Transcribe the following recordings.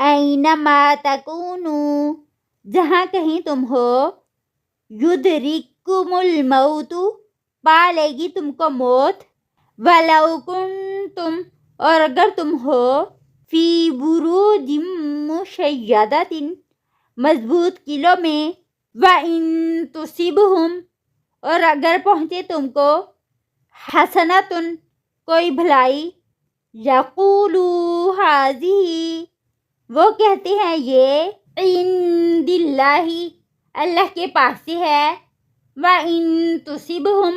Anima تکونو، جہاں کہیں تم ہو، یدرککم الموت، پا لے گی تم کو موت، ولو کنتم، اور اگر تم ہو، فی بروج مشیدۃ، مضبوط قلعوں میں، وَإِن تُصِبْهُمْ، اور اگر پہنچے تم کو، حسنۃ، کوئی بھلائی، یقولوا ھذہ، وہ کہتے ہیں یہ عند اللہ، اللہ کے پاس سے ہے، وَإِن تُصِبْهُمْ،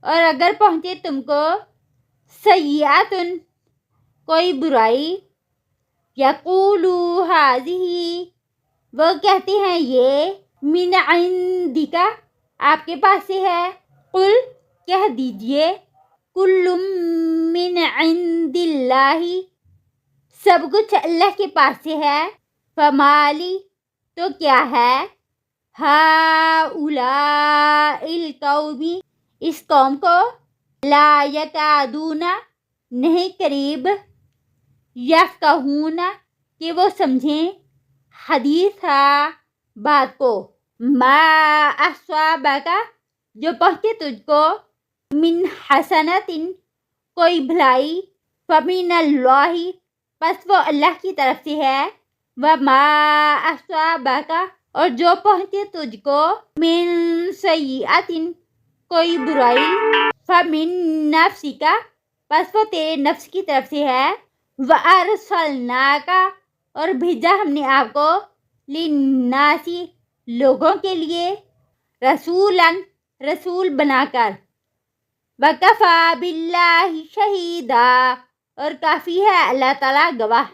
اور اگر پہنچے تم کو، سیئۃ، کوئی برائی، یقولوا ھذہ، وہ کہتے ہیں یہ من عندک، آپ کے پاس سے ہے، قل، کہہ دیجئے، کل من عند اللہ، سب کچھ اللہ کے پاس سے ہے، فمالی، تو کیا ہے، ہؤلاء القوم، اس قوم کو، لا یکادون، نہیں قریب، یفقہون، کہ وہ سمجھیں، حدیثا، بات کو، ما اصابک، جو پہنچے تجھ کو، من حسنۃ، کوئی بھلائی، فمن اللہ، پس وہ اللہ کی طرف سے ہے، وما اصابک، اور جو پہنچے تجھ کو، من سیئۃ، کوئی برائی، فمن نفسک، پس وہ تیرے نفس کی طرف سے ہے، وارسلناک، اور بھیجا ہم نے آپ کو، للناس، لوگوں کے لیے، رسولا، رسول بنا کر، وکفی باللہ شہیدا، اور کافی ہے اللہ تعالیٰ گواہ۔